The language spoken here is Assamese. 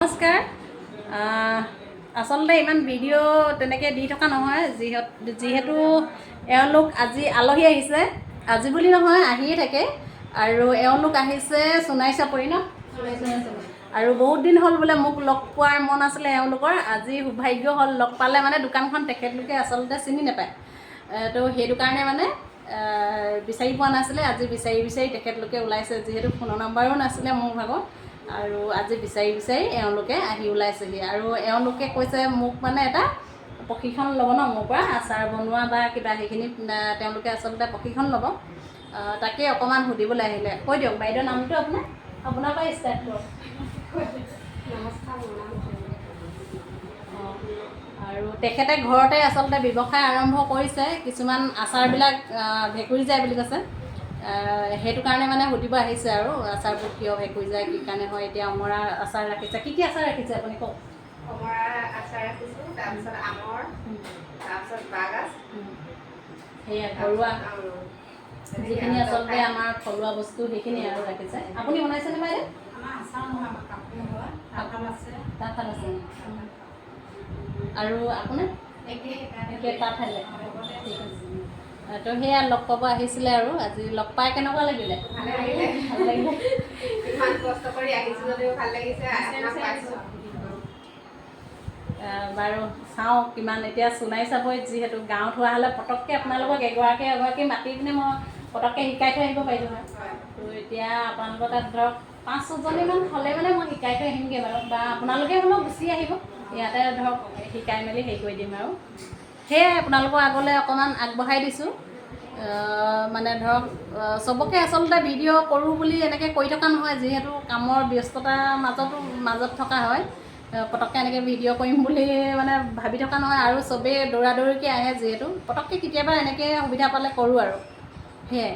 নমস্কাৰ। আচলতে ইমান ভিডিঅ' তেনেকৈ দি থকা নহয়, যিহেতু এওঁলোক আজি আলহী আহিছে। আজি বুলি নহয়, আহিয়ে থাকে। আৰু এওঁলোক আহিছে সোণাই চাপৰি ন, আৰু বহুত দিন হ'ল বোলে মোক লগ পোৱাৰ মন আছিলে এওঁলোকৰ। আজি সৌভাগ্য হ'ল, লগ পালে মানে দোকানখন তেখেতলোকে আচলতে চিনি নাপায়। তো সেইটো কাৰণে মানে বিচাৰি পোৱা নাছিলে। আজি বিচাৰি তেখেতলোকে ওলাইছে, যিহেতু ফোনৰ নাম্বাৰো নাছিলে মোৰ ভাগত। আৰু আজি বিচাৰি এওঁলোকে আহি ওলাইছেহি। আৰু এওঁলোকে কৈছে মোক মানে এটা প্ৰশিক্ষণ ল'ব ন মোৰ পৰা, আচাৰ বনোৱা বা কিবা, সেইখিনি তেওঁলোকে আচলতে প্ৰশিক্ষণ ল'ব। তাকে অকণমান সুধিবলৈ আহিলে। কৈ দিয়ক বাইদেউ, নামটো আপোনাৰ পৰা ষ্টাৰ্ট কৰক। নমস্কাৰ, মোৰ নাম আৰু তেখেতে ঘৰতে আচলতে ব্যৱসায় আৰম্ভ কৰিছে। কিছুমান আচাৰবিলাক ভেঁকুৰি যায় বুলি কৈছে। সেইটো কাৰণে মানে সুধিব আহিছে আৰু আচাৰবোৰ কিয় ভেঁকুৰি যায়, কি কাৰণে হয়। এতিয়া অমৰা আচাৰ ৰাখিছে। কি আচাৰ ৰাখিছে আপুনি কওক? অমৰা আচাৰ ৰাখিছোঁ, তাৰপিছত আমৰ, তাৰপিছত বাঁহগাজ, সেয়া ঘৰুৱা যিখিনি আচলতে আমাৰ থলুৱা বস্তু, সেইখিনি আৰু ৰাখিছে। আপুনি বনাইছেনে বাইদেউ? আমাৰ আচাৰ নহয়, আমাৰ কাপোৰ হয়, তাঁতশাল আছে। তাঁতশাল আছে। আৰু আপোনাৰ একে তাঁতশালে। ঠিক আছে। তো সেয়া লগ পাব আহিছিলে আৰু আজি লগ পাই কেনেকুৱা লাগিলে? ভালে লাগিলে। ভাল লাগিলে। ইমান কষ্ট কৰি আহিছোঁ যদিও ভাল লাগিছে। বাৰু চাওঁ কিমান। এতিয়া সোণাই চাপৰিত যিহেতু গাঁৱত হোৱা হ'লে পটককৈ আপোনালোকক এগৰাকী মাতি পিনে মই পটককৈ শিকাই থৈ আহিব পাৰিলোঁ হয়। তো এতিয়া আপোনালোকৰ তাত ধৰক 5-6জনীমান হ'লে মানে মই শিকাই থৈ আহিমগৈ বাৰু, বা আপোনালোকে হ'লেও গুচি আহিব। ইয়াতে ধৰক শিকাই মেলি হেৰি কৰি দিম আৰু। সেয়াই আপোনালোকৰ আগলৈ অকণমান আগবঢ়াই দিছোঁ। মানে ধৰক চবকে আচলতে ভিডিঅ' কৰোঁ বুলি এনেকৈ কৰি থকা নহয়, যিহেতু কামৰ ব্যস্ততাৰ মাজত থকা হয়। পটককৈ এনেকৈ ভিডিঅ' কৰিম বুলি মানে ভাবি থকা নহয়। আৰু চবেই দৌৰাদৌৰিকৈ আহে, যিহেতু পটককৈ কেতিয়াবা এনেকৈ সুবিধা পালে কৰোঁ আৰু সেয়াই।